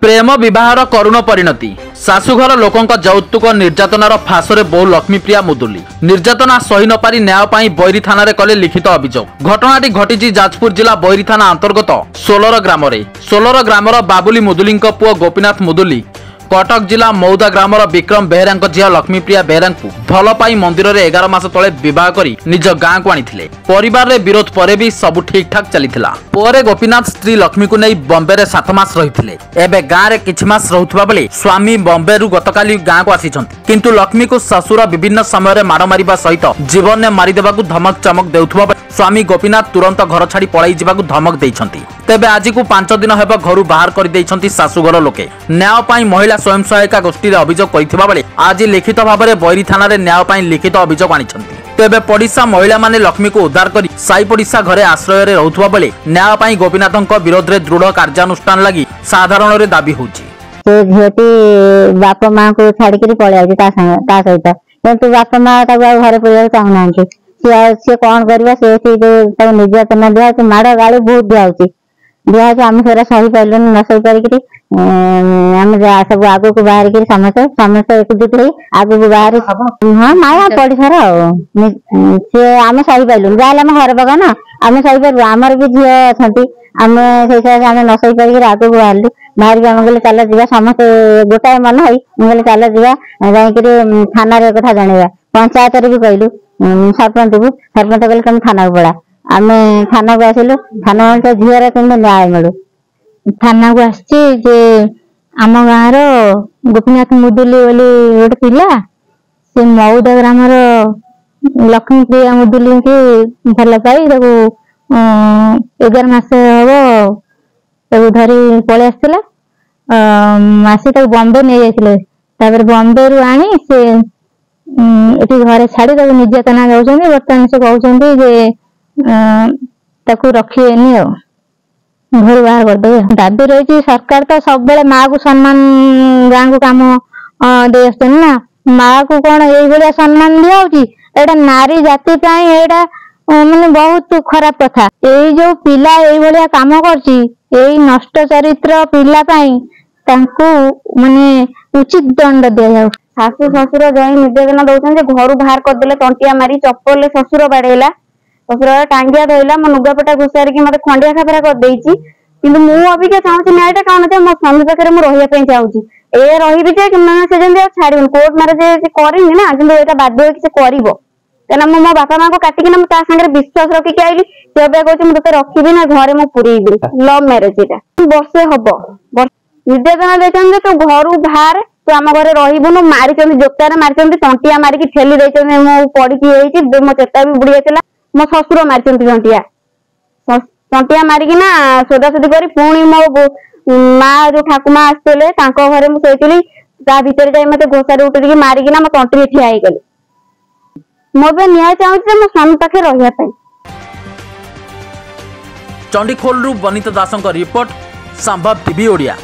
प्रेम विवाहर करुण परिणति शाशुघर लोकों जौतुक निर्यातनार फासरे बहु लक्ष्मीप्रिया मुदुली निर्यातना सही न पारी न्याय बैरी थाना कले लिखित अभियोग। घटनाटी घटी जाजपुर जिला बैरी थाना अंतर्गत सोलर ग्रामर बाबुली मुदुली पुओ गोपीनाथ मुदुली कटक जिला मौदा ग्रामर विक्रम बेहरा झील लक्ष्मीप्रिया बेहरा भल पाई मंदिर में 11 मास तले बह कर निज गाँ को आनी परिवार रे विरोध पर भी सबू ठीक ठाक चलीथिला। परे गोपीनाथ स्त्री लक्ष्मी को नहीं बॉम्बे रे 7 मास रही एवं गाँव में किछि मास रहुथबा बेले स्वामी बॉम्बे रु गतकाली गाँ को आसीछंती किंतु लक्ष्मी को ससुर विभिन्न समय माड़ मारिबा सहित जीवन में मारिदेबाकू धमक चमक देउथबा स्वामी गोपीनाथ तुरंत घर छाड़ी पलाई जिबाकू धमक देइछंती। तेबे आज को 5 दिन हेबा घरु बाहर कर देइछंती शाशुघर लोके। न्याय पाई महिला स्वयं सहायिका गोष्ठी रे अभियोग करिथिबा बेले आज लिखित भाव में बैरी थाना रे न्याय पाई लिखित अभियोग आनिछंती। तेबे पड़िशा महिला माने लक्ष्मी को उद्धार करी साई पड़िशा घरे आश्रय रे रहुथबा बेले न्याय पाई गोपीनाथଙ୍କ विरोध रे दृढ़ कार्यानुष्ठान लागि साधारण रे दाबी होउची। से झियोटी बाप मां को छाड़ी करी पळे आउची ता सहित किंतु बाप मां ताको घरे पळे चाहू नांती सी कौन करवा से निर्यातना दिया माड़ गाड़ी बहुत दिया आम से सही पारे न सही पारिक सब आग को बाहर समस्ते एकजुट हो आग को बाहर हाँ माया पड़िसार सी आम सही पाइलुन जहाँ आम घर पका ना आम सही पारू आमर भी झील अच्छा आम से न सही पारिक आग को बाहर बाहर आम कहले चल जा समस्त गोटाए मन हो कहले चल जा जाकि थाना कथा जनवा पंचायत भी कहलु सरपंच को कहले तुम थाना को पड़ा आम थाना को आसिलु थाना झीवर कम न्याय मिलू थाना को आसचे आम गाँव गोपीनाथ मुदुली बोली गोटे पिला से मौदा ग्रामर लक्ष्मीप्रिया मुदुली की भल पाई 11 मास हम धरी पलि आसला आसी बॉम्बे नहीं जाते बॉम्बे रु आनी से ये घरे छाड़ी निर्यातना दौरान बर्तमान से कहते रखिएनि घर बाहर करदे दाबी रही सरकार तो सब माँ को सम्मान गाँव को कम दे ना माँ को कौन ये सम्मान दिया नारी जाति माने बहुत खराब कथा ये जो पिला ये काम कर नष्ट चरित्र पिला माने उचित दंड दि जाऊ। शाशु शशुर जही निर्यातना दौरान घर बाहर करदे टंटिया मारी चप्पल शशुर बाड़ेला शशुर टांगिया धोला मो लुगापटा घुसारिक मत खंडिया खाबरा कर मु अबिका चाहूँ न्यायटा कौन मो स्वामी पाखे रही चाहूँ ए रही से जमी छाड़न कोर्ट मैरेज करनी ना कि यहाँ बाध्य से कर मो बापा माँ को काटिकी सागर विश्वास रखिक आईली सी कहूँ मुझे रखी ना घरे मुझे पुरेबी लव मैरेज यहाँ वर्षे हम निर्यातना देखते तू घर बाहर तू आम घर रही मारी जोतार मारी टंटिया मारिकी ठेली देते मो पड़ी मो चेता भी बुड़ी जाता मो शशुर मारी टंटिया मारिकी ना सोदासोदी कर पुणी मो माँ जो ठाकुमा आसते घरे मुझे ता भर जाए मत घोषारी उठे मारिकी मो तंटी ठिया गली मो न्याय चाहूँ मो स्वामी पाखे रही। चंडीखोल बनिता दास रिपोर्ट संभव टीवी ओडिया।